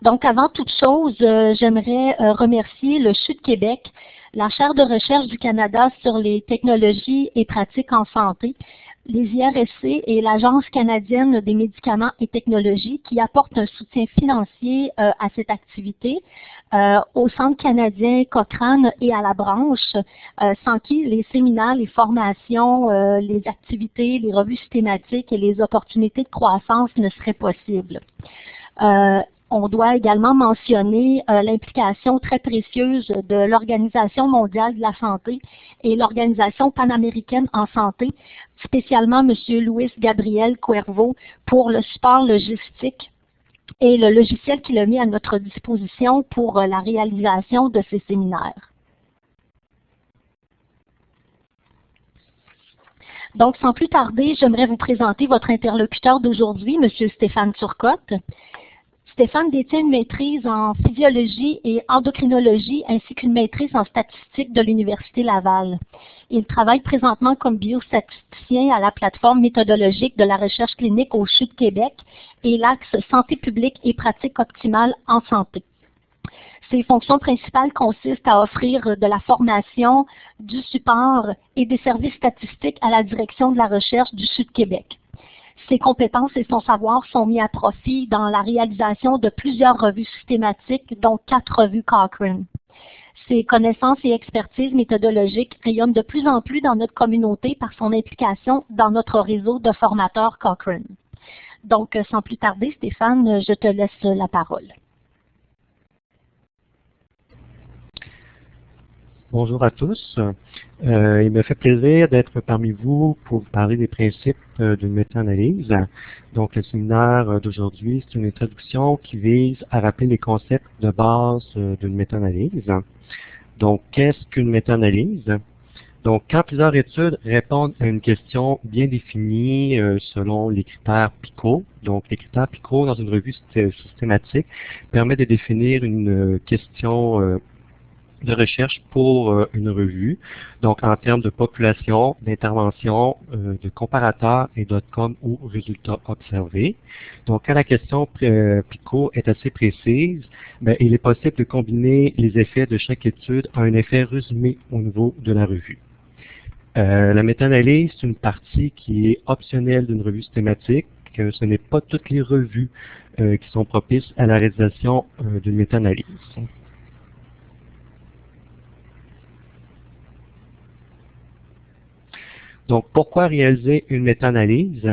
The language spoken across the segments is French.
Donc, avant toute chose, j'aimerais remercier le CHU de Québec, la Chaire de recherche du Canada sur les technologies et pratiques en santé, les IRSC et l'Agence canadienne des médicaments et technologies qui apportent un soutien financier à cette activité, au Centre canadien Cochrane et à la branche, sans qui les séminaires, les formations, les activités, les revues systématiques et les opportunités de croissance ne seraient possibles. On doit également mentionner l'implication très précieuse de l'Organisation mondiale de la santé et l'Organisation panaméricaine en santé, spécialement M. Luis Gabriel Cuervo, pour le support logistique et le logiciel qu'il a mis à notre disposition pour la réalisation de ces séminaires. Donc, sans plus tarder, j'aimerais vous présenter votre interlocuteur d'aujourd'hui, M. Stéphane Turcotte. Stéphane détient une maîtrise en physiologie et endocrinologie ainsi qu'une maîtrise en statistique de l'Université Laval. Il travaille présentement comme biostatisticien à la plateforme méthodologique de la recherche clinique au CHU de Québec et l'axe santé publique et pratique optimale en santé. Ses fonctions principales consistent à offrir de la formation, du support et des services statistiques à la direction de la recherche du CHU de Québec. Ses compétences et son savoir sont mis à profit dans la réalisation de plusieurs revues systématiques, dont 4 revues Cochrane. Ses connaissances et expertises méthodologiques rayonnent de plus en plus dans notre communauté par son implication dans notre réseau de formateurs Cochrane. Donc, sans plus tarder, Stéphane, je te laisse la parole. Bonjour à tous. Il me fait plaisir d'être parmi vous pour vous parler des principes d'une méta-analyse. Donc, le séminaire d'aujourd'hui, c'est une introduction qui vise à rappeler les concepts de base d'une méta-analyse. Donc, qu'est-ce qu'une méta-analyse? Donc, quand plusieurs études répondent à une question bien définie selon les critères PICO, donc les critères PICO dans une revue systématique permet de définir une question de recherche pour une revue, donc en termes de population, d'intervention, de comparateurs et d'outcomes ou résultats observés. Donc, quand la question PICO est assez précise, il est possible de combiner les effets de chaque étude à un effet résumé au niveau de la revue. La méta-analyse, c'est une partie qui est optionnelle d'une revue systématique. Ce n'est pas toutes les revues qui sont propices à la réalisation d'une méta-analyse. Donc, pourquoi réaliser une méta-analyse?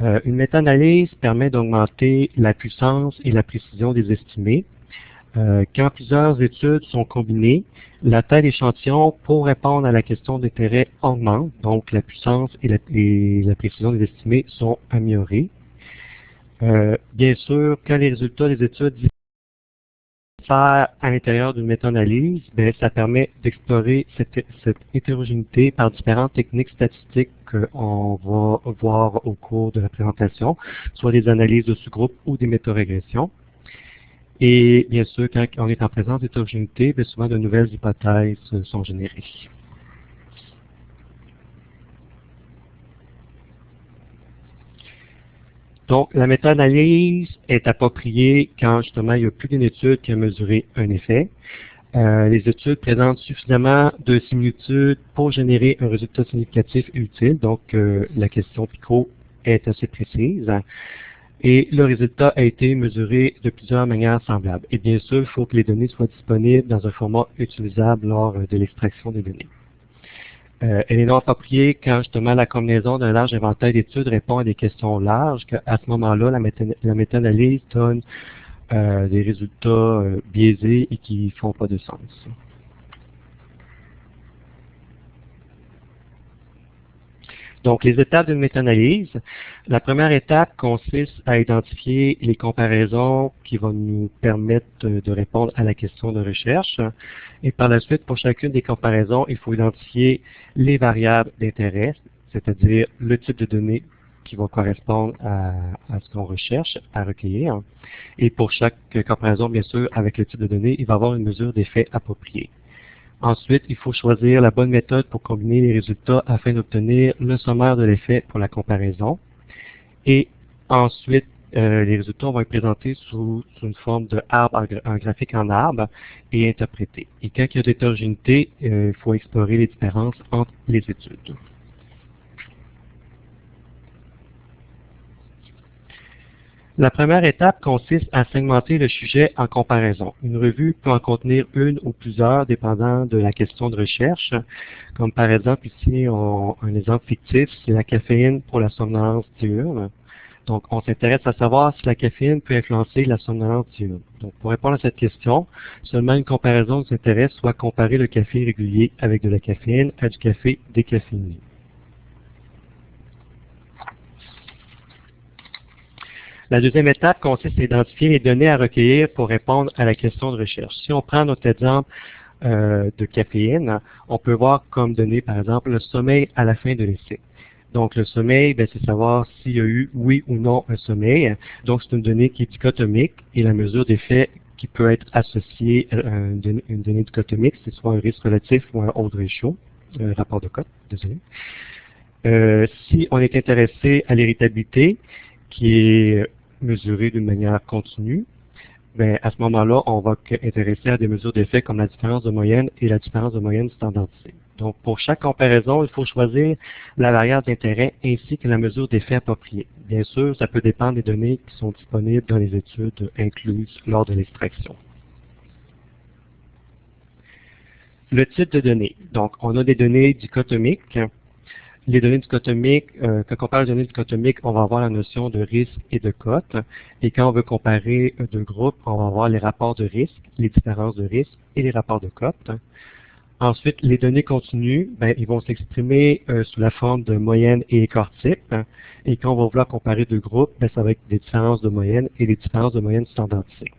Une méta-analyse permet d'augmenter la puissance et la précision des estimés. Quand plusieurs études sont combinées, la taille d'échantillon pour répondre à la question d'intérêt augmente, donc la puissance et la précision des estimés sont améliorées. Bien sûr, quand les résultats des études à l'intérieur d'une méta-analyse, ça permet d'explorer cette hétérogénéité par différentes techniques statistiques qu'on va voir au cours de la présentation, soit des analyses de sous-groupes ou des méta-régressions. Et bien sûr, quand on est en présence d'hétérogénéité, souvent de nouvelles hypothèses sont générées. Donc, la méta-analyse est appropriée quand justement il n'y a plus d'une étude qui a mesuré un effet. Les études présentent suffisamment de similitudes pour générer un résultat significatif et utile. Donc, la question PICO est assez précise. Et le résultat a été mesuré de plusieurs manières semblables. Et bien sûr, il faut que les données soient disponibles dans un format utilisable lors de l'extraction des données. Elle est non appropriée quand justement la combinaison d'un large éventail d'études répond à des questions larges, qu'à ce moment-là, la méta-analyse donne des résultats biaisés et qui ne font pas de sens. Donc, les étapes d'une méta-analyse. La première étape consiste à identifier les comparaisons qui vont nous permettre de répondre à la question de recherche. Et par la suite, pour chacune des comparaisons, il faut identifier les variables d'intérêt, c'est-à-dire le type de données qui vont correspondre à ce qu'on recherche à recueillir. Et pour chaque comparaison, bien sûr, avec le type de données, il va y avoir une mesure d'effet appropriée. Ensuite, il faut choisir la bonne méthode pour combiner les résultats afin d'obtenir le sommaire de l'effet pour la comparaison. Et ensuite, les résultats vont être présentés sous une forme de arbre, un graphique en arbre, et interprétés. Et quand il y a de l'hétérogénéité, il faut explorer les différences entre les études. La première étape consiste à segmenter le sujet en comparaison. Une revue peut en contenir une ou plusieurs, dépendant de la question de recherche. Comme par exemple, ici, un exemple fictif, c'est la caféine pour la somnolence diurne. Donc, on s'intéresse à savoir si la caféine peut influencer la somnolence diurne. Donc, pour répondre à cette question, seulement une comparaison nous intéresse, soit comparer le café régulier avec de la caféine à du café décaféiné. La deuxième étape consiste à identifier les données à recueillir pour répondre à la question de recherche. Si on prend notre exemple de caféine, on peut voir comme données, par exemple, le sommeil à la fin de l'essai. Donc, le sommeil, c'est savoir s'il y a eu, oui ou non, un sommeil. Donc, c'est une donnée qui est dichotomique et la mesure d'effet qui peut être associée à une donnée dichotomique, c'est soit un risque relatif ou un odds ratio, rapport de cote, désolé. Si on est intéressé à l'irritabilité, qui est mesurée d'une manière continue, à ce moment-là, on va intéresser à des mesures d'effet comme la différence de moyenne et la différence de moyenne standardisée. Donc, pour chaque comparaison, il faut choisir la variable d'intérêt ainsi que la mesure d'effet appropriée. Bien sûr, ça peut dépendre des données qui sont disponibles dans les études incluses lors de l'extraction. Le type de données. Donc, on a des données dichotomiques. Les données dichotomiques, quand on compare les données dichotomiques, on va avoir la notion de risque et de cote. Et quand on veut comparer deux groupes, on va avoir les rapports de risque, les différences de risque et les rapports de cote. Ensuite, les données continues, ils vont s'exprimer sous la forme de moyenne et écart type. Et quand on va vouloir comparer deux groupes, ça va être des différences de moyenne et des différences de moyenne standardisées.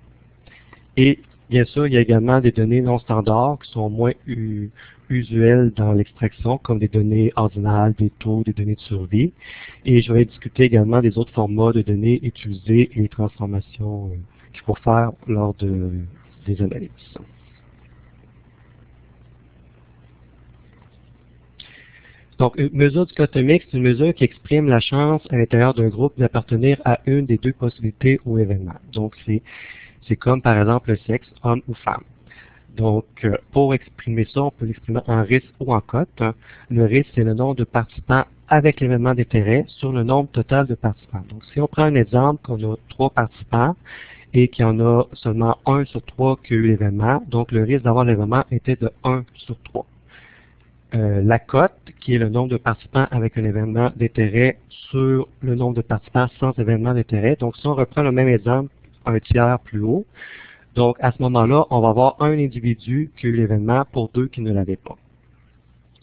Et bien sûr, il y a également des données non standards qui sont moins usuelles dans l'extraction, comme des données ordinales, des taux, des données de survie. Et je vais discuter également des autres formats de données utilisés et les transformations qu'il faut faire lors des analyses. Donc, une mesure dichotomique, c'est une mesure qui exprime la chance à l'intérieur d'un groupe d'appartenir à une des deux possibilités ou événements. Donc, c'est comme, par exemple, le sexe, homme ou femme. Donc, pour exprimer ça, on peut l'exprimer en risque ou en cote. Le risque, c'est le nombre de participants avec l'événement d'intérêt sur le nombre total de participants. Donc, si on prend un exemple qu'on a 3 participants et qu'il y en a seulement 1 sur 3 qui a eu l'événement, donc le risque d'avoir l'événement était de 1 sur 3. La cote, qui est le nombre de participants avec un événement d'intérêt sur le nombre de participants sans événement d'intérêt. Donc, si on reprend le même exemple, un tiers plus haut, donc à ce moment-là, on va avoir un individu qui a eu l'événement pour 2 qui ne l'avaient pas.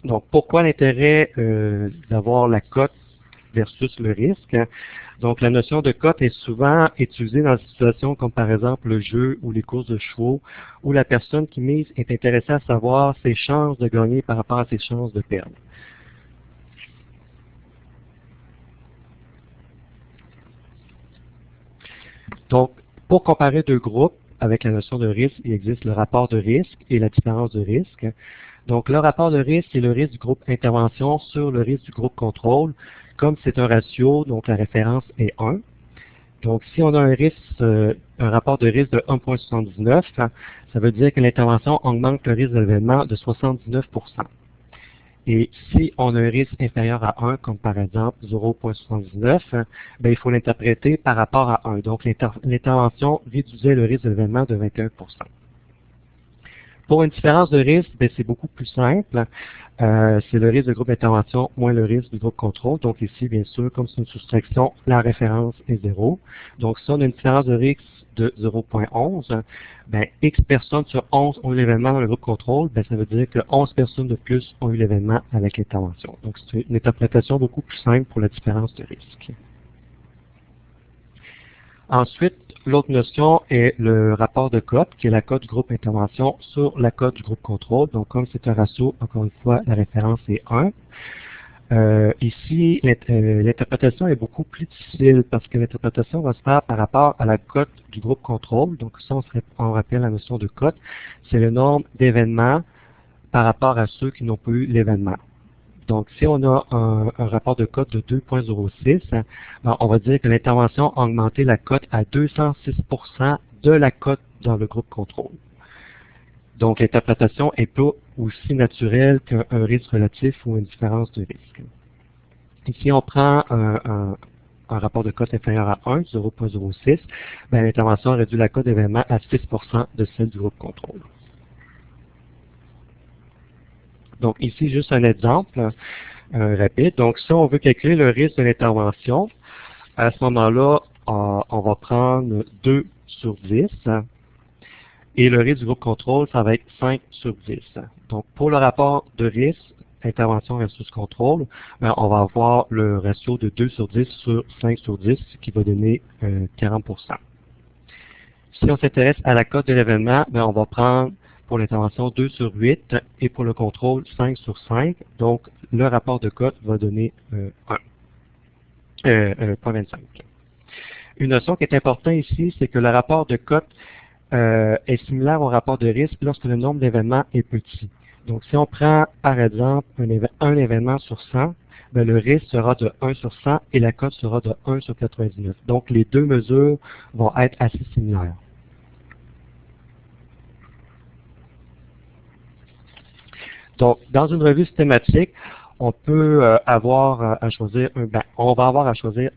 Donc, pourquoi l'intérêt d'avoir la cote versus le risque? Donc, la notion de cote est souvent utilisée dans des situations comme par exemple le jeu ou les courses de chevaux, où la personne qui mise est intéressée à savoir ses chances de gagner par rapport à ses chances de perdre. Donc, pour comparer deux groupes avec la notion de risque, il existe le rapport de risque et la différence de risque. Donc, le rapport de risque, c'est le risque du groupe intervention sur le risque du groupe contrôle. Comme c'est un ratio, donc la référence est 1. Donc, si on a un rapport de risque de 1,79, ça veut dire que l'intervention augmente le risque de l'événement de 79 %. Et si on a un risque inférieur à 1, comme par exemple 0,79, il faut l'interpréter par rapport à 1. Donc, l'intervention réduisait le risque de l'événement de 21 %. Pour une différence de risque, c'est beaucoup plus simple. C'est le risque de groupe d'intervention moins le risque du groupe contrôle. Donc ici, bien sûr, comme c'est une soustraction, la référence est 0. Donc si on a une différence de risque de 0,11, X personnes sur 11 ont eu l'événement dans le groupe contrôle, ça veut dire que 11 personnes de plus ont eu l'événement avec l'intervention. Donc c'est une interprétation beaucoup plus simple pour la différence de risque. Ensuite, l'autre notion est le rapport de cote, qui est la cote du groupe intervention sur la cote du groupe contrôle. Donc, comme c'est un ratio, encore une fois, la référence est 1. Ici, l'interprétation est beaucoup plus difficile parce que l'interprétation va se faire par rapport à la cote du groupe contrôle. Donc, ça, on rappelle la notion de cote. C'est le nombre d'événements par rapport à ceux qui n'ont pas eu l'événement. Donc, si on a un rapport de cote de 2,06, on va dire que l'intervention a augmenté la cote à 206% de la cote dans le groupe contrôle. Donc, l'interprétation est pas aussi naturelle qu'un risque relatif ou une différence de risque. Ici, on prend un rapport de cote inférieur à 1, 0,06, l'intervention a réduit la cote d'événement à 6% de celle du groupe contrôle. Donc, ici, juste un exemple rapide. Donc, si on veut calculer le risque de l'intervention, à ce moment-là, on va prendre 2 sur 10. Et le risque du groupe contrôle, ça va être 5 sur 10. Donc, pour le rapport de risque, intervention versus contrôle, on va avoir le ratio de 2 sur 10 sur 5 sur 10, qui va donner 40%. Si on s'intéresse à la cote de l'événement, on va prendre pour l'intervention 2 sur 8 et pour le contrôle 5 sur 5. Donc, le rapport de cote va donner 0,25. Une notion qui est importante ici, c'est que le rapport de cote est similaire au rapport de risque lorsque le nombre d'événements est petit. Donc, si on prend, par exemple, un événement sur 100, le risque sera de 1 sur 100 et la cote sera de 1 sur 99. Donc, les deux mesures vont être assez similaires. Donc, dans une revue systématique, on peut avoir à choisir, on va avoir à choisir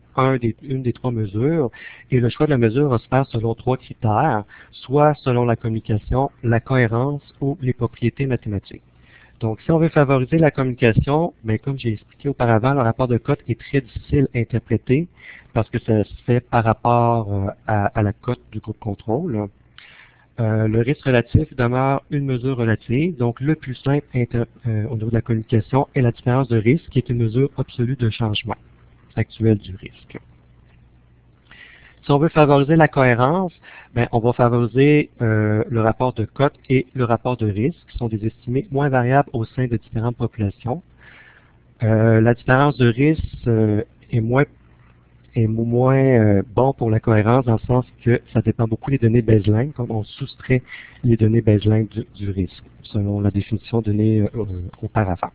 une des 3 mesures, et le choix de la mesure va se faire selon 3 critères, soit selon la communication, la cohérence ou les propriétés mathématiques. Donc, si on veut favoriser la communication, comme j'ai expliqué auparavant, le rapport de cote est très difficile à interpréter parce que ça se fait par rapport à la cote du groupe contrôle. Le risque relatif demeure une mesure relative. Donc, le plus simple au niveau de la communication est la différence de risque, qui est une mesure absolue de changement actuel du risque. Si on veut favoriser la cohérence, on va favoriser le rapport de cote et le rapport de risque, qui sont des estimés moins variables au sein de différentes populations. La différence de risque est moins bon pour la cohérence dans le sens que ça dépend beaucoup des données baseline, comme on soustrait les données baseline du risque, selon la définition donnée auparavant.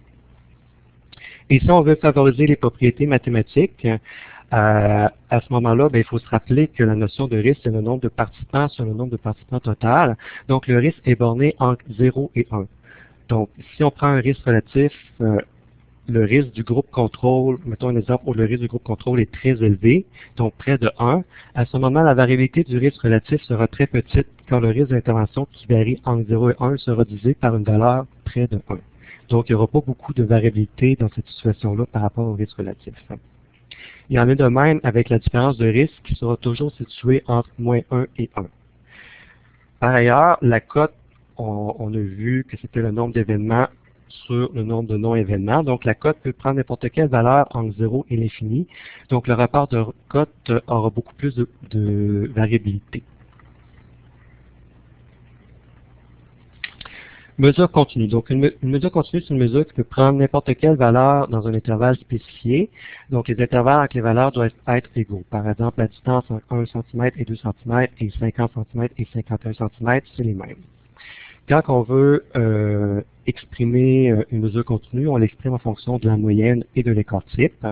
Et si on veut favoriser les propriétés mathématiques, à ce moment-là, il faut se rappeler que la notion de risque, c'est le nombre de participants sur le nombre de participants total. Donc, le risque est borné entre 0 et 1. Donc, si on prend un risque relatif, le risque du groupe contrôle, mettons un exemple où le risque du groupe contrôle est très élevé, donc près de 1, à ce moment, la variabilité du risque relatif sera très petite quand le risque d'intervention qui varie entre 0 et 1 sera divisé par une valeur près de 1. Donc, il n'y aura pas beaucoup de variabilité dans cette situation-là par rapport au risque relatif. Il y en a de même avec la différence de risque qui sera toujours située entre moins 1 et 1. Par ailleurs, la cote, on a vu que c'était le nombre d'événements sur le nombre de non-événements. Donc, la cote peut prendre n'importe quelle valeur entre 0 et l'infini. Donc, le rapport de cote aura beaucoup plus de variabilité. Mesure continue. Donc, une mesure continue, c'est une mesure qui peut prendre n'importe quelle valeur dans un intervalle spécifié. Donc, les intervalles entre les valeurs doivent être égaux. Par exemple, la distance entre 1 cm et 2 cm et 50 cm et 51 cm, c'est les mêmes. Quand on veut exprimer une mesure continue, on l'exprime en fonction de la moyenne et de l'écart type.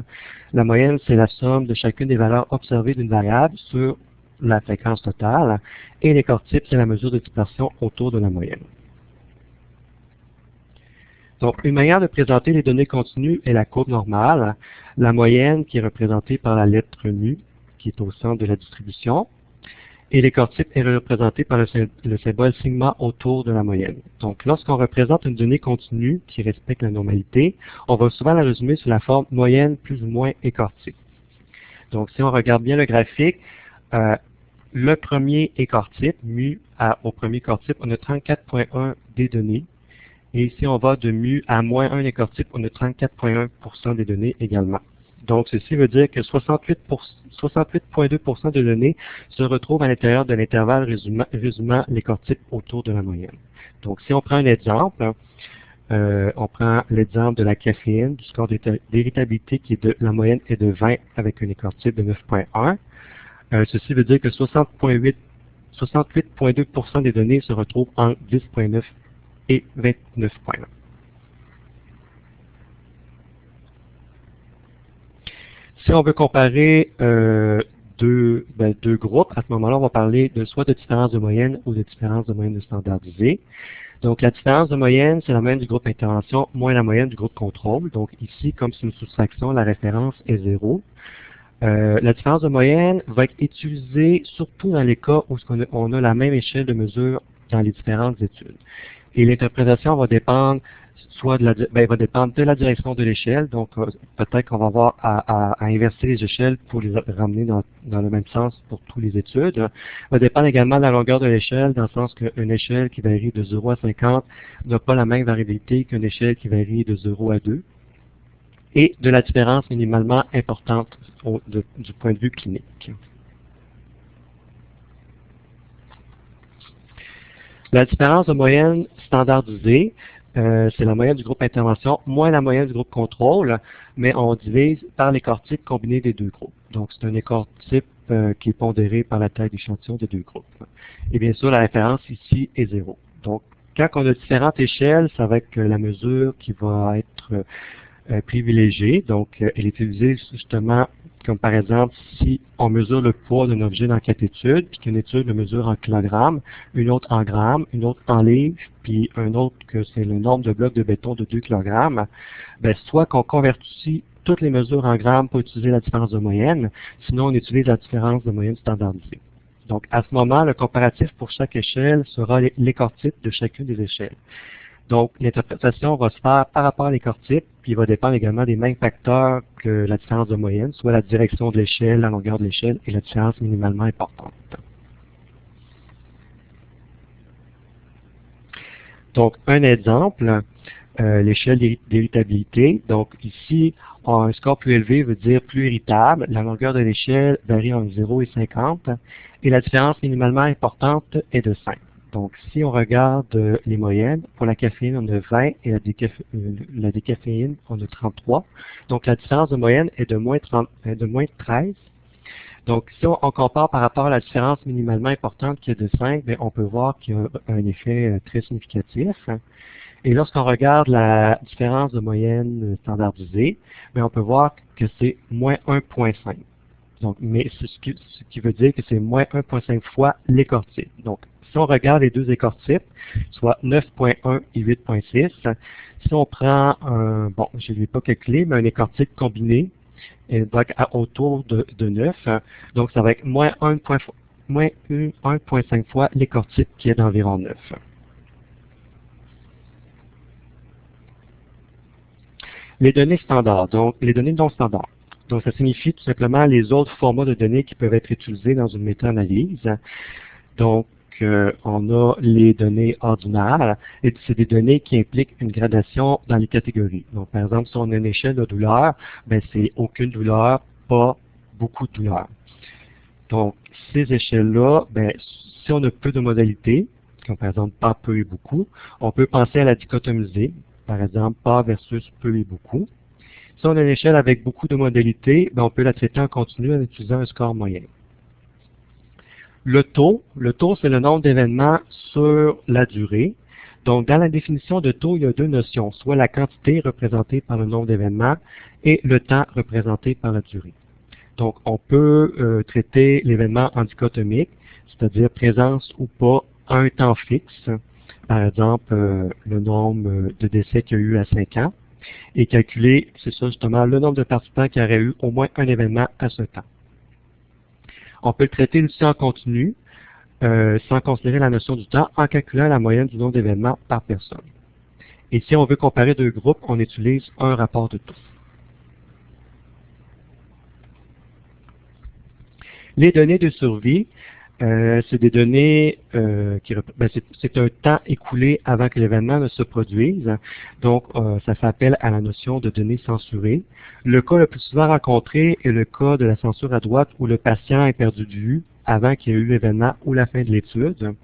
La moyenne, c'est la somme de chacune des valeurs observées d'une variable sur la fréquence totale. Et l'écart type, c'est la mesure de dispersion autour de la moyenne. Donc, une manière de présenter les données continues est la courbe normale. La moyenne qui est représentée par la lettre mu, qui est au centre de la distribution. Et l'écart type est représenté par le symbole sigma autour de la moyenne. Donc, lorsqu'on représente une donnée continue qui respecte la normalité, on va souvent la résumer sous la forme moyenne plus ou moins écart type. Donc, si on regarde bien le graphique, le premier écart type, mu au premier écart type, on a 34,1 des données. Et si on va de mu à moins 1 écart type, on a 34,1% des données également. Donc, ceci veut dire que 68,2% des données se retrouvent à l'intérieur de l'intervalle résumant l'écart type autour de la moyenne. Donc, si on prend un exemple, on prend l'exemple de la caféine, du score d'héritabilité qui est la moyenne est de 20 avec un écart type de 9,1. Ceci veut dire que 68,2% des données se retrouvent entre 10,9 et 29,1. Si on veut comparer deux groupes, à ce moment-là, on va parler soit de différence de moyenne ou de différence de moyenne standardisée. Donc, la différence de moyenne, c'est la moyenne du groupe intervention moins la moyenne du groupe contrôle. Donc, ici, comme c'est une soustraction, la référence est 0. La différence de moyenne va être utilisée surtout dans les cas où on a la même échelle de mesure dans les différentes études. Et l'interprétation va dépendre va dépendre de la direction de l'échelle. Donc, peut-être qu'on va avoir à inverser les échelles pour les ramener dans le même sens pour toutes les études. Va dépendre également de la longueur de l'échelle, dans le sens qu'une échelle qui varie de 0 à 50 n'a pas la même variabilité qu'une échelle qui varie de 0 à 2. Et de la différence minimalement importante du point de vue clinique. La différence de moyenne standardisée, c'est la moyenne du groupe intervention moins la moyenne du groupe contrôle, mais on divise par l'écart type combiné des deux groupes. Donc, c'est un écart type qui est pondéré par la taille d'échantillon des deux groupes. Et bien sûr, la référence ici est 0. Donc, quand on a différentes échelles, ça va être la mesure qui va être privilégiée. Donc, elle est utilisée justement comme par exemple si on mesure le poids d'un objet dans 4 études, puis qu'une étude le mesure en kilogrammes, une autre en grammes, une autre en livres, puis un autre que c'est le nombre de blocs de béton de 2 kilogrammes, ben, soit qu'on convertit toutes les mesures en grammes pour utiliser la différence de moyenne, sinon on utilise la différence de moyenne standardisée. Donc, à ce moment, le comparatif pour chaque échelle sera l'écart type de chacune des échelles. Donc, l'interprétation va se faire par rapport à l'écart type, puis il va dépendre également des mêmes facteurs que la différence de moyenne, soit la direction de l'échelle, la longueur de l'échelle et la différence minimalement importante. Donc, un exemple, l'échelle d'irritabilité. Donc, ici, un score plus élevé veut dire plus irritable. La longueur de l'échelle varie entre 0 et 50, et la différence minimalement importante est de 5. Donc, si on regarde les moyennes, pour la caféine, on a 20 et la décaféine, on a 33. Donc, la différence de moyenne est de moins 13. Donc, si on compare par rapport à la différence minimalement importante qui est de 5, bien, on peut voir qu'il y a un effet très significatif. Et lorsqu'on regarde la différence de moyenne standardisée, bien, on peut voir que c'est moins 1,5. Donc, mais ce qui veut dire que c'est moins 1,5 fois l'écart type. Donc, si on regarde les deux écarts types, soit 9.1 et 8.6, si on prend bon, je ne l'ai pas calculé, mais un écart type combiné, donc autour de 9, donc ça va être moins 1.5 fois l'écart type qui est d'environ 9. Les données standards, donc les données non standards. Donc, ça signifie tout simplement les autres formats de données qui peuvent être utilisés dans une méta-analyse. Donc, on a les données ordinaires, et c'est des données qui impliquent une gradation dans les catégories. Donc, par exemple, si on a une échelle de douleur, ben, c'est aucune douleur, pas beaucoup de douleur. Donc, ces échelles-là, ben, si on a peu de modalités, comme par exemple pas, peu et beaucoup, on peut penser à la dichotomiser, par exemple pas versus peu et beaucoup. Si on a une échelle avec beaucoup de modalités, ben, on peut la traiter en continu en utilisant un score moyen. Le taux, c'est le nombre d'événements sur la durée. Donc, dans la définition de taux, il y a deux notions, soit la quantité représentée par le nombre d'événements et le temps représenté par la durée. Donc, on peut traiter l'événement en dichotomique, c'est-à-dire présence ou pas à un temps fixe, par exemple le nombre de décès qu'il y a eu à 5 ans, et calculer, c'est ça justement, le nombre de participants qui auraient eu au moins un événement à ce temps. On peut le traiter aussi en continu, sans considérer la notion du temps, en calculant la moyenne du nombre d'événements par personne. Et si on veut comparer deux groupes, on utilise un rapport de taux. Les données de survie, c'est des données c'est un temps écoulé avant que l'événement ne se produise. Donc, ça fait appel à la notion de données censurées. Le cas le plus souvent rencontré est le cas de la censure à droite où le patient est perdu de vue avant qu'il y ait eu l'événement ou la fin de l'étude.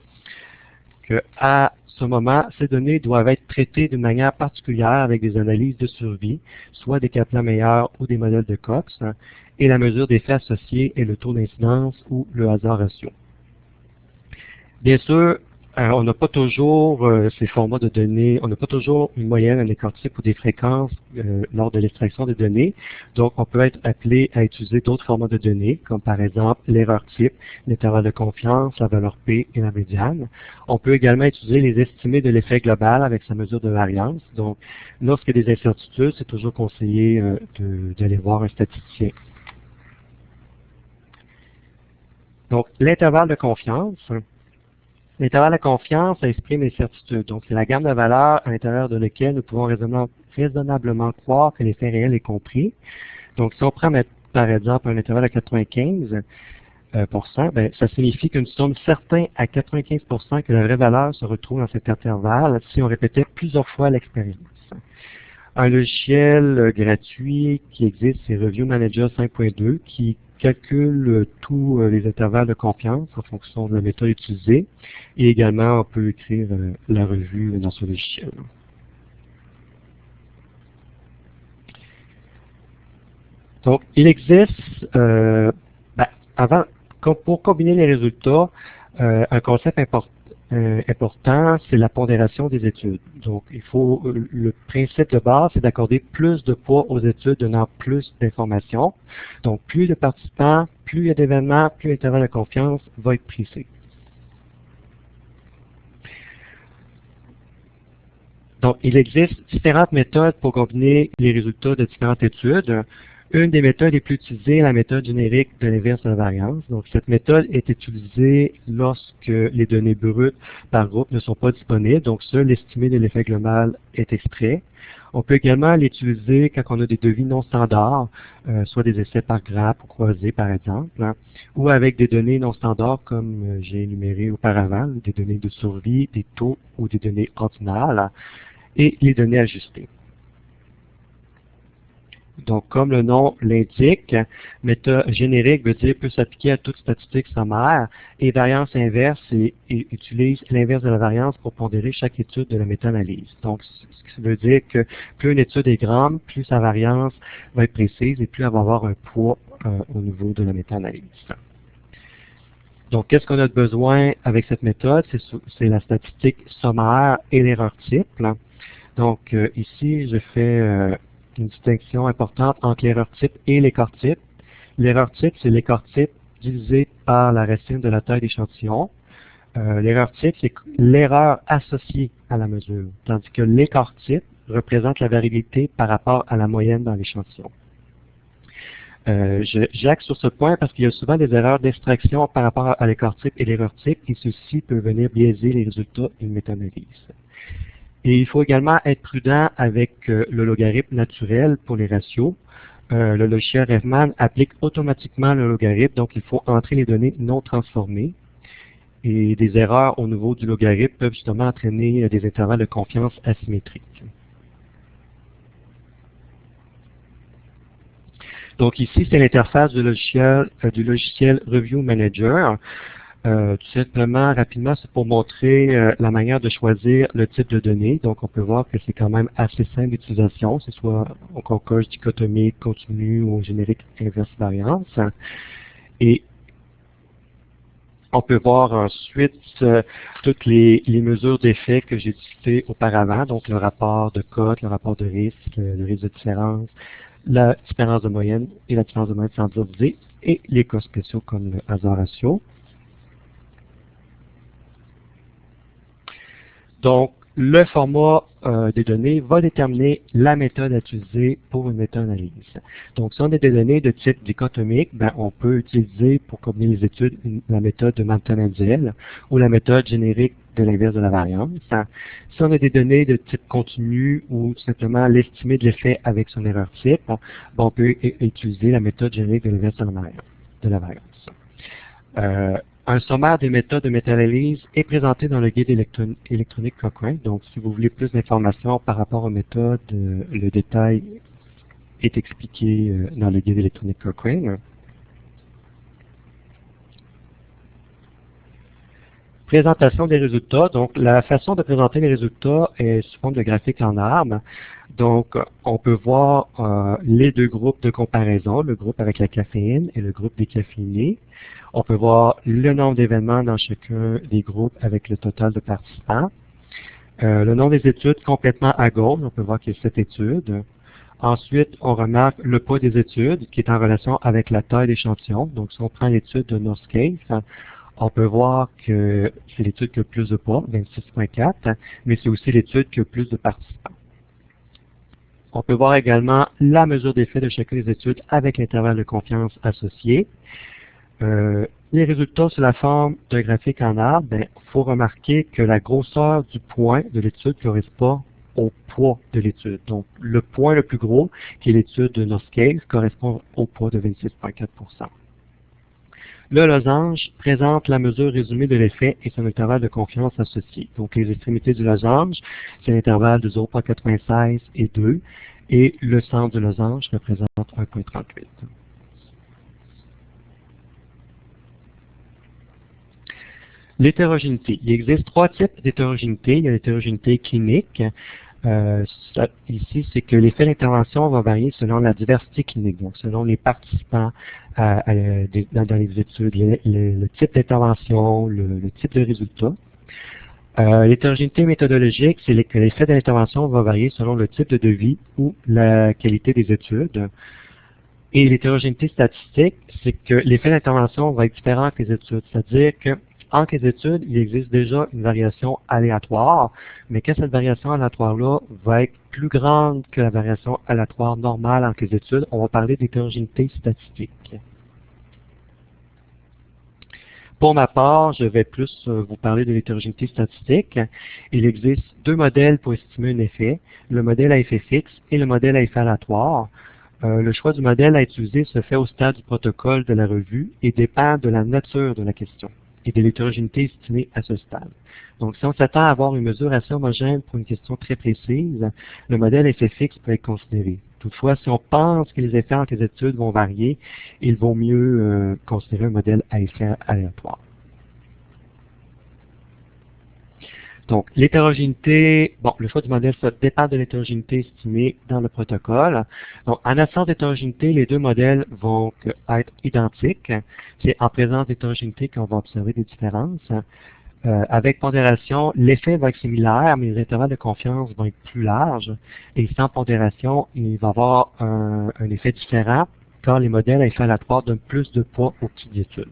À ce moment, ces données doivent être traitées d'une manière particulière avec des analyses de survie, soit des Kaplan-Meier ou des modèles de Cox, et la mesure des faits associés est le taux d'incidence ou le hasard ratio. Bien sûr, on n'a pas toujours ces formats de données, on n'a pas toujours une moyenne, un écart type ou des fréquences lors de l'extraction des données. Donc, on peut être appelé à utiliser d'autres formats de données, comme par exemple l'erreur type, l'intervalle de confiance, la valeur P et la médiane. On peut également utiliser les estimés de l'effet global avec sa mesure de variance. Donc, lorsqu'il y a des incertitudes, c'est toujours conseillé d'aller voir un statisticien. Donc, l'intervalle de confiance. L'intervalle de confiance exprime les certitudes. Donc, c'est la gamme de valeurs à l'intérieur de laquelle nous pouvons raisonnablement croire que l'effet réel est compris. Donc, si on prend par exemple un intervalle à 95%, ben, ça signifie que nous sommes certains à 95% que la vraie valeur se retrouve dans cet intervalle si on répétait plusieurs fois l'expérience. Un logiciel gratuit qui existe, c'est Review Manager 5.2, qui calcule tous les intervalles de confiance en fonction de la méthode utilisée. Et également, on peut écrire la revue dans ce logiciel. Donc, il existe, pour combiner les résultats, un concept important, c'est la pondération des études. Donc, le principe de base, c'est d'accorder plus de poids aux études donnant plus d'informations. Donc, plus de participants, plus il y a d'événements, plus l'intervalle de confiance va être précis. Donc, il existe différentes méthodes pour combiner les résultats de différentes études. Une des méthodes les plus utilisées est la méthode générique de l'inverse de la variance. Donc, cette méthode est utilisée lorsque les données brutes par groupe ne sont pas disponibles. Donc, seul l'estimé de l'effet global est extrait. On peut également l'utiliser quand on a des devis non standards, soit des essais par grappe ou croisés, par exemple, hein, ou avec des données non standards, comme j'ai énuméré auparavant, des données de survie, des taux ou des données ordinales, et les données ajustées. Donc, comme le nom l'indique, méthode générique veut dire peut s'appliquer à toute statistique sommaire et variance inverse utilise l'inverse de la variance pour pondérer chaque étude de la méta-analyse. Donc, ce qui veut dire que plus une étude est grande, plus sa variance va être précise et plus elle va avoir un poids au niveau de la méta-analyse. Donc, qu'est-ce qu'on a besoin avec cette méthode? C'est la statistique sommaire et l'erreur type. Donc, ici, je fais une distinction importante entre l'erreur type et l'écart type. L'erreur type, c'est l'écart type divisé par la racine de la taille d'échantillon. L'erreur type, c'est l'erreur associée à la mesure, tandis que l'écart type représente la variabilité par rapport à la moyenne dans l'échantillon. J'axe sur ce point parce qu'il y a souvent des erreurs d'extraction par rapport à l'écart type et l'erreur type, et ceci peut venir biaiser les résultats d'une méta-analyse. Et il faut également être prudent avec le logarithme naturel pour les ratios. Le logiciel Revman applique automatiquement le logarithme, donc il faut entrer les données non transformées. Et des erreurs au niveau du logarithme peuvent justement entraîner des intervalles de confiance asymétriques. Donc ici, c'est l'interface du logiciel Review Manager. Tout simplement, rapidement, c'est pour montrer la manière de choisir le type de données. Donc, on peut voir que c'est quand même assez simple d'utilisation, que ce soit au concours dichotomique, continu ou générique inverse variance. Et on peut voir ensuite toutes les mesures d'effet que j'ai citées auparavant, donc le rapport de cote, le rapport de risque, le risque de différence, la différence de moyenne et la différence de moyenne standardisée, et les cas spéciaux comme le hasard ratio. Donc, le format des données va déterminer la méthode à utiliser pour une méta-analyse. Donc, si on a des données de type dichotomique, ben, on peut utiliser pour combiner les études la méthode de Manton-Ansel ou la méthode générique de l'inverse de la variance. Si on a des données de type continu ou simplement l'estimé de l'effet avec son erreur type, ben, on peut utiliser la méthode générique de l'inverse de la variance. Un sommaire des méthodes de méta-analyse est présenté dans le guide électronique Cochrane. Donc, si vous voulez plus d'informations par rapport aux méthodes, le détail est expliqué dans le guide électronique Cochrane. Présentation des résultats. Donc, la façon de présenter les résultats est sous forme de graphique en arbre. Donc, on peut voir les deux groupes de comparaison, le groupe avec la caféine et le groupe décaféiné. On peut voir le nombre d'événements dans chacun des groupes avec le total de participants. Le nombre des études complètement à gauche, on peut voir qu'il y a 7 études. Ensuite, on remarque le poids des études qui est en relation avec la taille d'échantillon. Donc, si on prend l'étude de Northcave, on peut voir que c'est l'étude qui a le plus de poids, 26,4, mais c'est aussi l'étude qui a le plus de participants. On peut voir également la mesure d'effet de chacune des études avec l'intervalle de confiance associé. Les résultats sous la forme d'un graphique en arbre, il faut remarquer que la grosseur du point de l'étude ne correspond au poids de l'étude. Donc, le point le plus gros, qui est l'étude de Northcave, correspond au poids de 26,4 %. Le losange présente la mesure résumée de l'effet et son intervalle de confiance associé. Donc, les extrémités du losange, c'est l'intervalle de 0,96 et 2, et le centre du losange représente 1,38. L'hétérogénéité. Il existe 3 types d'hétérogénéité. Il y a l'hétérogénéité clinique. Ici, c'est que l'effet d'intervention va varier selon la diversité clinique, donc selon les participants dans les études, le type d'intervention, le type de résultat. L'hétérogénéité méthodologique, c'est que l'effet de l'intervention va varier selon le type de devis ou la qualité des études. Et l'hétérogénéité statistique, c'est que l'effet d'intervention va être différent que les études, c'est-à-dire que entre les études, il existe déjà une variation aléatoire, mais que cette variation aléatoire-là va être plus grande que la variation aléatoire normale entre les études, on va parler d'hétérogénéité statistique. Pour ma part, je vais plus vous parler de l'hétérogénéité statistique. Il existe 2 modèles pour estimer un effet, le modèle à effet fixe et le modèle à effet aléatoire. Le choix du modèle à utiliser se fait au stade du protocole de la revue et dépend de la nature de la question et de l'hétérogénéité estimée à ce stade. Donc, si on s'attend à avoir une mesure assez homogène pour une question très précise, le modèle effet fixe peut être considéré. Toutefois, si on pense que les effets entre les études vont varier, il vaut mieux considérer un modèle à effet aléatoire. Donc, l'hétérogénéité, bon, le choix du modèle, ça dépend de l'hétérogénéité estimée dans le protocole. Donc, en absence d'hétérogénéité, les deux modèles vont être identiques. C'est en présence d'hétérogénéité qu'on va observer des différences. Avec pondération, l'effet va être similaire, mais les intervalles de confiance vont être plus larges. Et sans pondération, il va y avoir un effet différent, car les modèles à effet aléatoire donnent plus de poids aux petites études.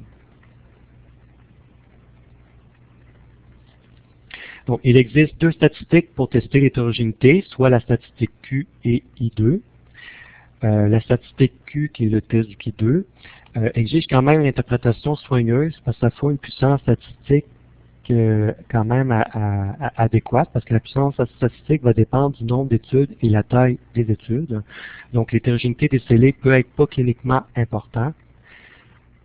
Donc, il existe 2 statistiques pour tester l'hétérogénéité, soit la statistique Q et I2. La statistique Q, qui est le test du Q2, exige quand même une interprétation soigneuse parce que ça faut une puissance statistique quand même adéquate, parce que la puissance statistique va dépendre du nombre d'études et la taille des études. Donc, l'hétérogénéité décelée peut être pas cliniquement importante.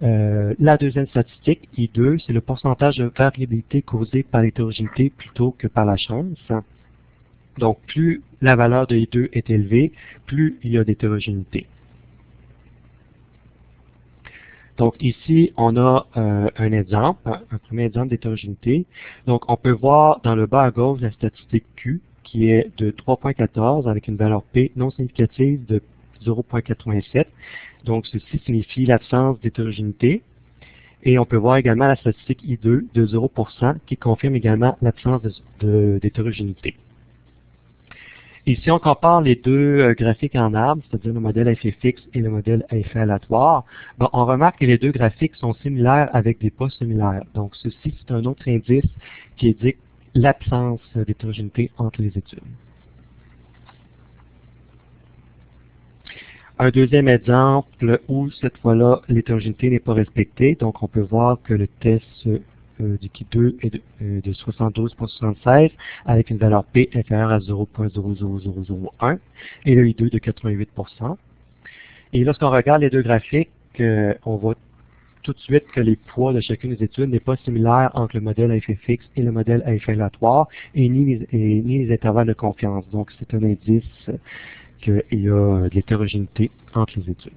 La deuxième statistique, I2, c'est le pourcentage de variabilité causée par l'hétérogénéité plutôt que par la chance. Donc, plus la valeur de I2 est élevée, plus il y a d'hétérogénéité. Donc, ici, on a un exemple, un premier exemple d'hétérogénéité. Donc, on peut voir dans le bas à gauche la statistique Q, qui est de 3,14 avec une valeur P non significative de 0,87. Donc, ceci signifie l'absence d'hétérogénéité. Et on peut voir également la statistique I2 de 0% qui confirme également l'absence d'hétérogénéité. Et si on compare les deux graphiques en arbre, c'est-à-dire le modèle à effet fixe et le modèle à effet aléatoire, ben, on remarque que les deux graphiques sont similaires avec des pas similaires. Donc, ceci, c'est un autre indice qui indique l'absence d'hétérogénéité entre les études. Un deuxième exemple où, cette fois-là, l'hétérogénéité n'est pas respectée. Donc, on peut voir que le test du Q2 est de 72,76 avec une valeur P inférieure à 0,00001 et le I2 de 88%. Et lorsqu'on regarde les deux graphiques, on voit tout de suite que les poids de chacune des études n'est pas similaire entre le modèle à effet fixe et le modèle à effet aléatoire et ni les intervalles de confiance. Donc, c'est un indice qu'il y a de l'hétérogénéité entre les études.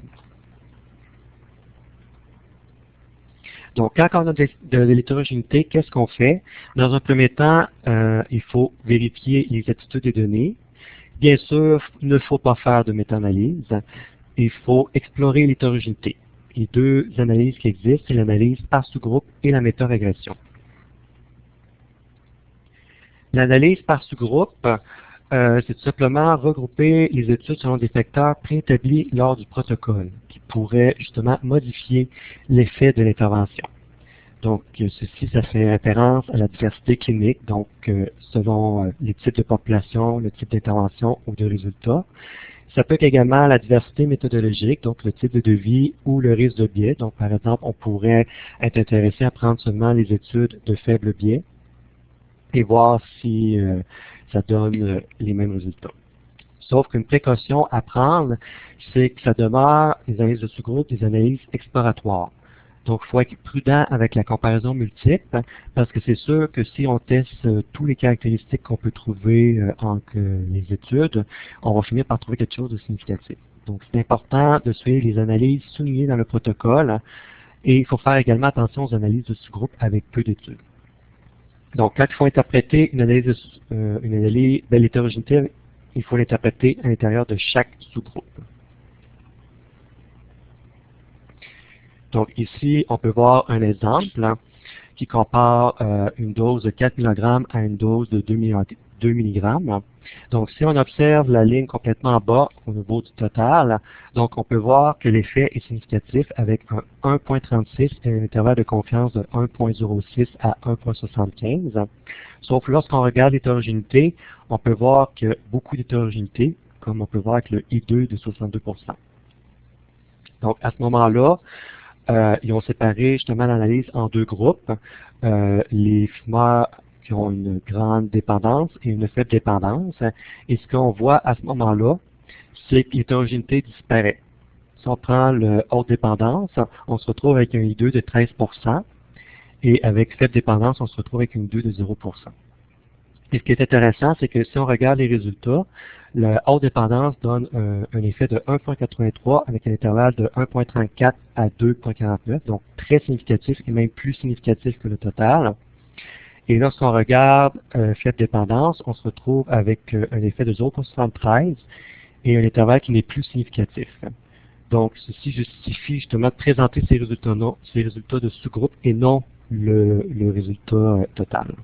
Donc, quand on a de l'hétérogénéité, qu'est-ce qu'on fait? Dans un premier temps, il faut vérifier l'exactitude des données. Bien sûr, il ne faut pas faire de méta-analyse. Il faut explorer l'hétérogénéité. Les deux analyses qui existent, c'est l'analyse par sous-groupe et la méta-régression. L'analyse par sous-groupe, c'est tout simplement regrouper les études selon des facteurs préétablis lors du protocole, qui pourraient justement modifier l'effet de l'intervention. Donc, ceci, ça fait référence à la diversité clinique, donc selon les types de population, le type d'intervention ou de résultats. Ça peut être également la diversité méthodologique, donc le type de devis ou le risque de biais. Donc, par exemple, on pourrait être intéressé à prendre seulement les études de faible biais et voir si ça donne les mêmes résultats. Sauf qu'une précaution à prendre, c'est que ça demeure, les analyses de sous-groupe, des analyses exploratoires. Donc, il faut être prudent avec la comparaison multiple, parce que c'est sûr que si on teste toutes les caractéristiques qu'on peut trouver entre les études, on va finir par trouver quelque chose de significatif. Donc, c'est important de suivre les analyses soulignées dans le protocole, et il faut faire également attention aux analyses de sous-groupe avec peu d'études. Donc, quand il faut interpréter une analyse de l'hétérogénéité, il faut l'interpréter à l'intérieur de chaque sous-groupe. Donc, ici, on peut voir un exemple qui compare une dose de 4 mg à une dose de 2 mg. Donc, si on observe la ligne complètement en bas au niveau du total, donc on peut voir que l'effet est significatif avec un 1.36 et un intervalle de confiance de 1.06 à 1.75. Sauf lorsqu'on regarde l'hétérogénéité, on peut voir que beaucoup d'hétérogénéité, comme on peut voir avec le I2 de 62%. Donc, à ce moment-là, ils ont séparé justement l'analyse en deux groupes, les fumeurs qui ont une grande dépendance et une faible dépendance. Et ce qu'on voit à ce moment-là, c'est que l'hétérogénéité disparaît. Si on prend le haute dépendance, on se retrouve avec un I2 de 13%, et avec faible dépendance, on se retrouve avec un I2 de 0%. Et ce qui est intéressant, c'est que si on regarde les résultats, la haute dépendance donne un effet de 1.83 avec un intervalle de 1.34 à 2.49, donc très significatif et même plus significatif que le total. Et lorsqu'on regarde faible dépendance, on se retrouve avec un effet de 0.73 et un intervalle qui n'est plus significatif. Donc, ceci justifie justement de présenter ces résultats de sous-groupe et non le résultat total.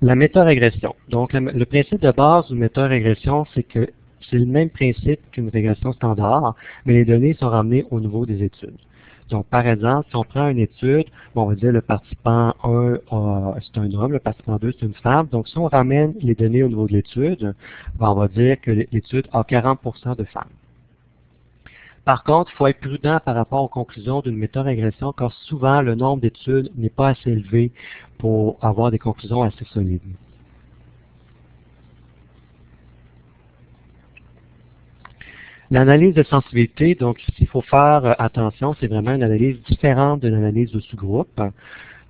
La méta-régression. Donc, le principe de base d'une méta-régression, c'est que c'est le même principe qu'une régression standard, mais les données sont ramenées au niveau des études. Donc, par exemple, si on prend une étude, bon, on va dire le participant 1, c'est un homme, le participant 2, c'est une femme. Donc, si on ramène les données au niveau de l'étude, on va dire que l'étude a 40% de femmes. Par contre, il faut être prudent par rapport aux conclusions d'une méta-régression, car souvent, le nombre d'études n'est pas assez élevé pour avoir des conclusions assez solides. L'analyse de sensibilité, donc ici, il faut faire attention, c'est vraiment une analyse différente de l'analyse de sous-groupe.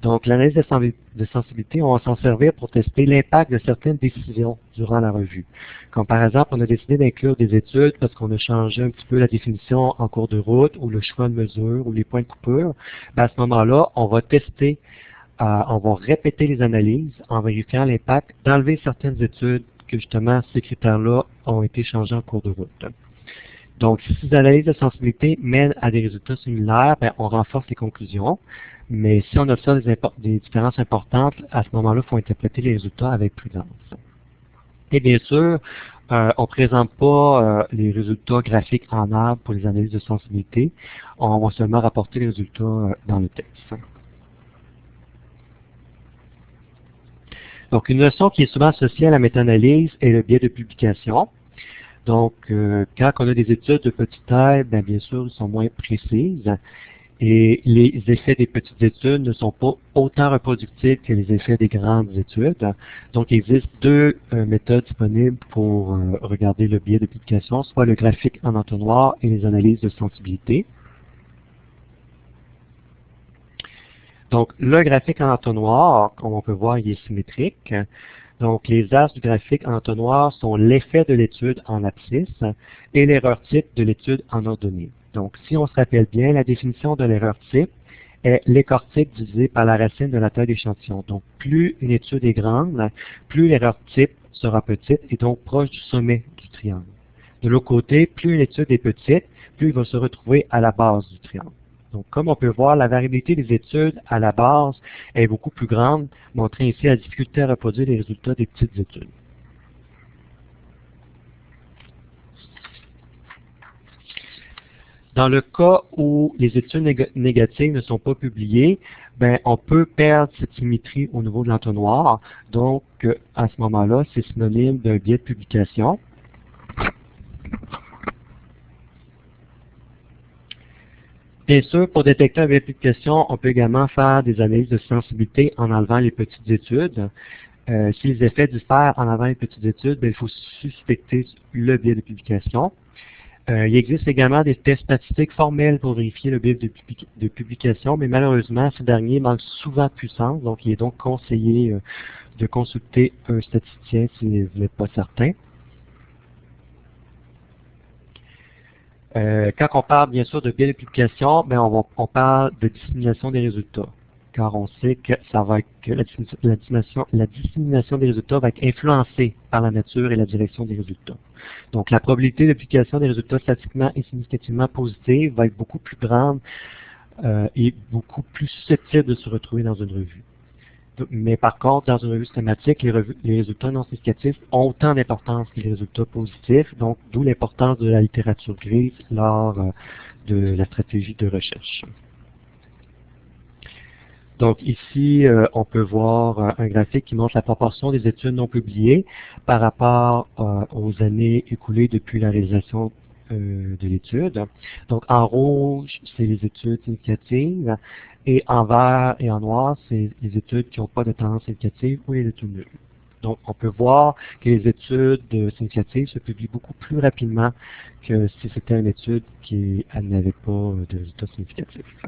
Donc, l'analyse de sensibilité, on va s'en servir pour tester l'impact de certaines décisions durant la revue. Comme par exemple, on a décidé d'inclure des études parce qu'on a changé un petit peu la définition en cours de route ou le choix de mesure ou les points de coupure. Ben, à ce moment-là, on va tester, on va répéter les analyses en vérifiant l'impact, d'enlever certaines études que justement ces critères-là ont été changés en cours de route. Donc, si ces analyses de sensibilité mènent à des résultats similaires, ben, on renforce les conclusions. Mais si on observe des différences importantes, à ce moment-là, il faut interpréter les résultats avec prudence. Et bien sûr, on ne présente pas les résultats graphiques en arbre pour les analyses de sensibilité. On va seulement rapporter les résultats dans le texte. Donc, une notion qui est souvent associée à la méta-analyse est le biais de publication. Donc, quand on a des études de petite taille, bien sûr, elles sont moins précises. Et les effets des petites études ne sont pas autant reproductibles que les effets des grandes études. Donc, il existe deux méthodes disponibles pour regarder le biais de publication, soit le graphique en entonnoir et les analyses de sensibilité. Donc, le graphique en entonnoir, comme on peut voir, il est symétrique. Donc, les axes du graphique en entonnoir sont l'effet de l'étude en abscisse et l'erreur type de l'étude en ordonnée. Donc, si on se rappelle bien, la définition de l'erreur type est l'écart type divisé par la racine de la taille d'échantillon. Donc, plus une étude est grande, plus l'erreur type sera petite et donc proche du sommet du triangle. De l'autre côté, plus une étude est petite, plus il va se retrouver à la base du triangle. Donc, comme on peut voir, la variabilité des études à la base est beaucoup plus grande, montrant ici la difficulté à reproduire les résultats des petites études. Dans le cas où les études négatives ne sont pas publiées, ben, on peut perdre cette symétrie au niveau de l'entonnoir. Donc, à ce moment-là, c'est synonyme d'un biais de publication. Bien sûr, pour détecter un biais de publication, on peut également faire des analyses de sensibilité en enlevant les petites études. Si les effets diffèrent en enlevant les petites études, ben, il faut suspecter le biais de publication. Il existe également des tests statistiques formels pour vérifier le biais de publication, mais malheureusement, ce dernier manque souvent de puissance, donc il est donc conseillé de consulter un statisticien si vous n'êtes pas certain. Quand on parle bien sûr de biais de publication, ben on parle de dissémination des résultats, car on sait que ça va être que la dissémination des résultats va être influencée par la nature et la direction des résultats. Donc la probabilité de publication des résultats statistiquement et significativement positifs va être beaucoup plus grande et beaucoup plus susceptible de se retrouver dans une revue. Mais par contre, dans une revue systématique, les résultats non significatifs ont autant d'importance que les résultats positifs, donc d'où l'importance de la littérature grise lors de la stratégie de recherche. Donc ici, on peut voir un graphique qui montre la proportion des études non publiées par rapport aux années écoulées depuis la réalisation de l'étude. Donc en rouge, c'est les études significatives, et en vert et en noir, c'est les études qui n'ont pas de tendance significative ou les études nulles. Donc on peut voir que les études significatives se publient beaucoup plus rapidement que si c'était une étude qui n'avait pas de résultats significatifs.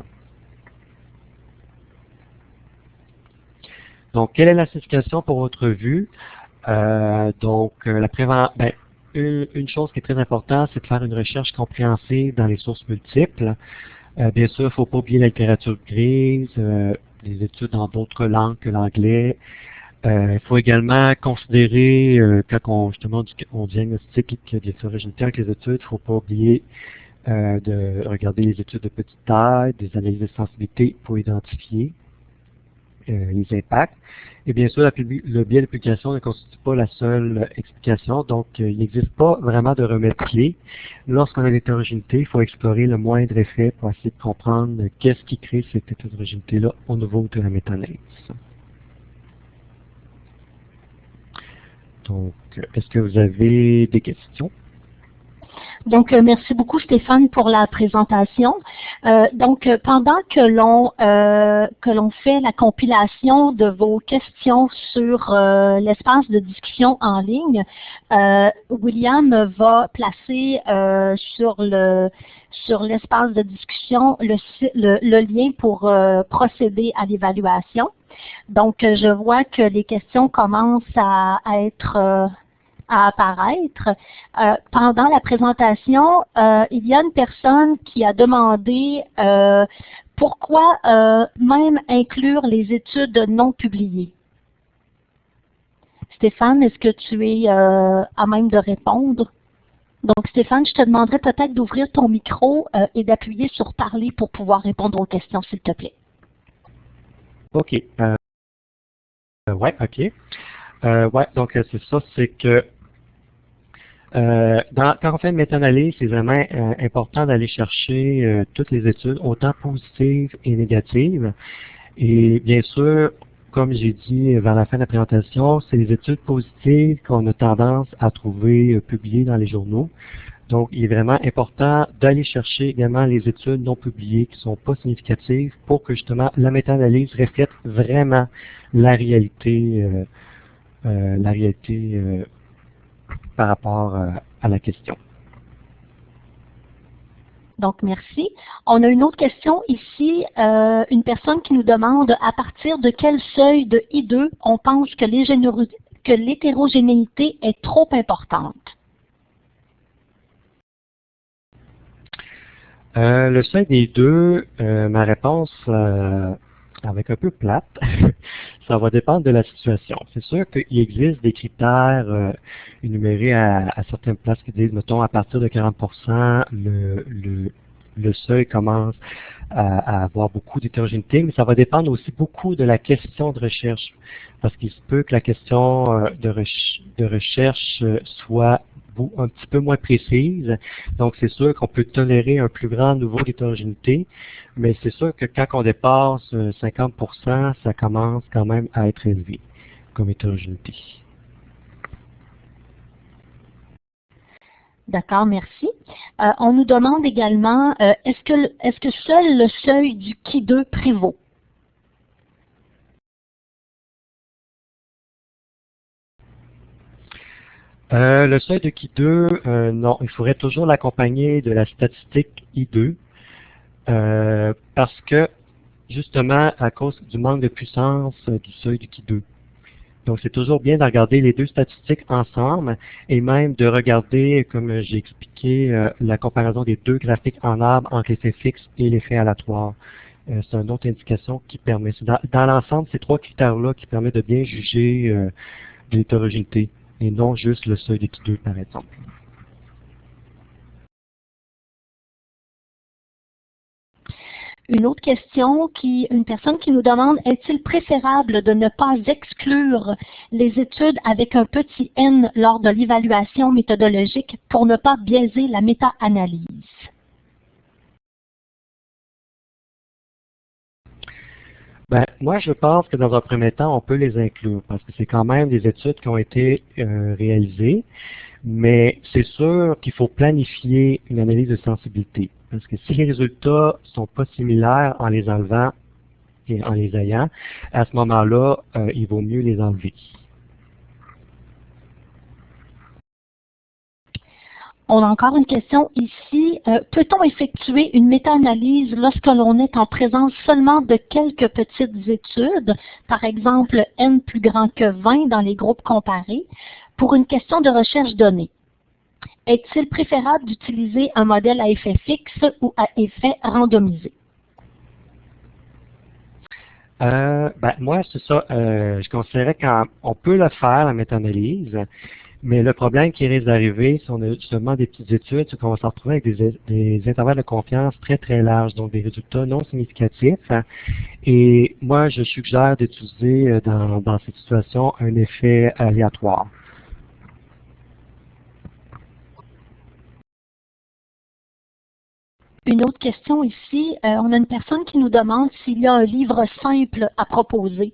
Donc, quelle est la signification pour votre revue? Une chose qui est très importante, c'est de faire une recherche compréhensive dans les sources multiples. Bien sûr, il ne faut pas oublier la littérature grise, les études dans d'autres langues que l'anglais. Il faut également considérer, quand on diagnostique des originalités avec les études, il ne faut pas oublier de regarder les études de petite taille, des analyses de sensibilité pour identifier les impacts. Et bien sûr, le biais de publication ne constitue pas la seule explication, donc il n'existe pas vraiment de remède clé. Lorsqu'on a une hétérogénéité, il faut explorer le moindre effet pour essayer de comprendre qu'est-ce qui crée cette hétérogénéité-là au niveau de la méta-analyse. Donc, est-ce que vous avez des questions? Donc, merci beaucoup Stéphane pour la présentation. Pendant que l'on fait la compilation de vos questions sur l'espace de discussion en ligne, William va placer sur l'espace de discussion le lien pour procéder à l'évaluation. Donc, je vois que les questions commencent à apparaître. Pendant la présentation, il y a une personne qui a demandé pourquoi même inclure les études non publiées. Stéphane, est-ce que tu es à même de répondre? Donc, Stéphane, je te demanderais peut-être d'ouvrir ton micro et d'appuyer sur « Parler » pour pouvoir répondre aux questions, s'il te plaît. OK. OK. Donc c'est ça, c'est que quand on fait une méta-analyse, c'est vraiment important d'aller chercher toutes les études, autant positives et négatives. Et bien sûr, comme j'ai dit vers la fin de la présentation, c'est les études positives qu'on a tendance à trouver publiées dans les journaux. Donc, il est vraiment important d'aller chercher également les études non publiées qui ne sont pas significatives pour que justement la méta-analyse reflète vraiment la réalité par rapport à la question. Donc, merci. On a une autre question ici, une personne qui nous demande à partir de quel seuil de I2 on pense que l'hétérogénéité est trop importante. Le seuil des deux, ma réponse, avec un peu plate, ça va dépendre de la situation. C'est sûr qu'il existe des critères énumérés à certaines places qui disent, mettons, à partir de 40%, le seuil commence à avoir beaucoup d'hétérogénéité, mais ça va dépendre aussi beaucoup de la question de recherche. Parce qu'il se peut que la question de recherche soit un petit peu moins précise. Donc, c'est sûr qu'on peut tolérer un plus grand niveau d'hétérogénéité, mais c'est sûr que quand on dépasse 50%, ça commence quand même à être élevé comme hétérogénéité. D'accord, merci. On nous demande également, est-ce que seul le seuil du Qui2 prévaut? Le seuil de Qui2, non, il faudrait toujours l'accompagner de la statistique I2 parce que, justement, à cause du manque de puissance du seuil du Qui2. Donc, c'est toujours bien de regarder les deux statistiques ensemble et même de regarder, comme j'ai expliqué, la comparaison des deux graphiques en arbre entre l'effet fixe et l'effet aléatoire. C'est une autre indication qui permet. Dans l'ensemble, ces trois critères-là qui permettent de bien juger de l'hétérogénéité et non juste le seuil de Qui2, par exemple. Une autre question, une personne qui nous demande, est-il préférable de ne pas exclure les études avec un petit n lors de l'évaluation méthodologique pour ne pas biaiser la méta-analyse? Ben, moi, je pense que dans un premier temps, on peut les inclure parce que c'est quand même des études qui ont été réalisées, mais c'est sûr qu'il faut planifier une analyse de sensibilité. Parce que si les résultats sont pas similaires en les enlevant et en les ayant, à ce moment-là, il vaut mieux les enlever. On a encore une question ici. Peut-on effectuer une méta-analyse lorsque l'on est en présence seulement de quelques petites études, par exemple n plus grand que 20 dans les groupes comparés, pour une question de recherche donnée? Est-il préférable d'utiliser un modèle à effet fixe ou à effet randomisé? Moi, c'est ça. Je considérais qu'on peut le faire, la méta-analyse, mais le problème qui risque d'arriver, si on a seulement des petites études, c'est qu'on va se retrouver avec des intervalles de confiance très, très larges, donc des résultats non significatifs. Et moi, je suggère d'utiliser dans cette situation un effet aléatoire. Une autre question ici, on a une personne qui nous demande s'il y a un livre simple à proposer.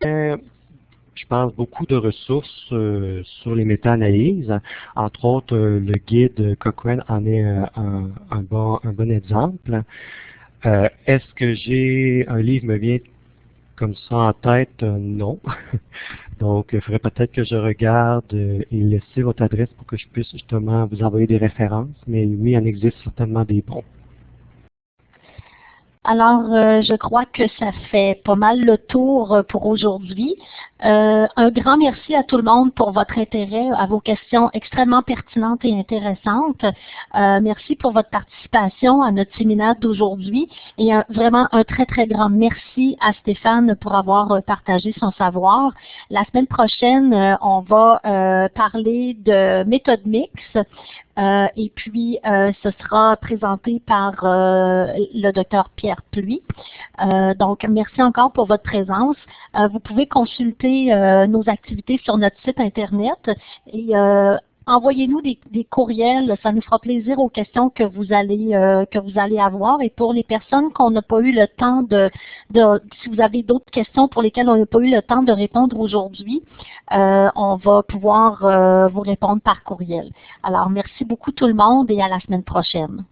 Je pense beaucoup de ressources sur les méta-analyses. Entre autres, le guide Cochrane en est un bon exemple. Est-ce que j'ai un livre me vient comme ça en tête? Non. Donc, il faudrait peut-être que je regarde et laisser votre adresse pour que je puisse justement vous envoyer des références. Mais oui, il en existe certainement des bons. Alors, je crois que ça fait pas mal le tour pour aujourd'hui. Un grand merci à tout le monde pour votre intérêt, à vos questions extrêmement pertinentes et intéressantes. Merci pour votre participation à notre séminaire d'aujourd'hui et vraiment un très, très grand merci à Stéphane pour avoir partagé son savoir. La semaine prochaine, on va parler de méthode mixte. Et puis, ce sera présenté par le docteur Pierre Pluy. Donc, merci encore pour votre présence. Vous pouvez consulter nos activités sur notre site Internet et envoyez-nous des courriels, ça nous fera plaisir aux questions que vous allez avoir. Et pour les personnes qu'on n'a pas eu le temps si vous avez d'autres questions pour lesquelles on n'a pas eu le temps de répondre aujourd'hui, on va pouvoir vous répondre par courriel. Alors, merci beaucoup tout le monde et à la semaine prochaine.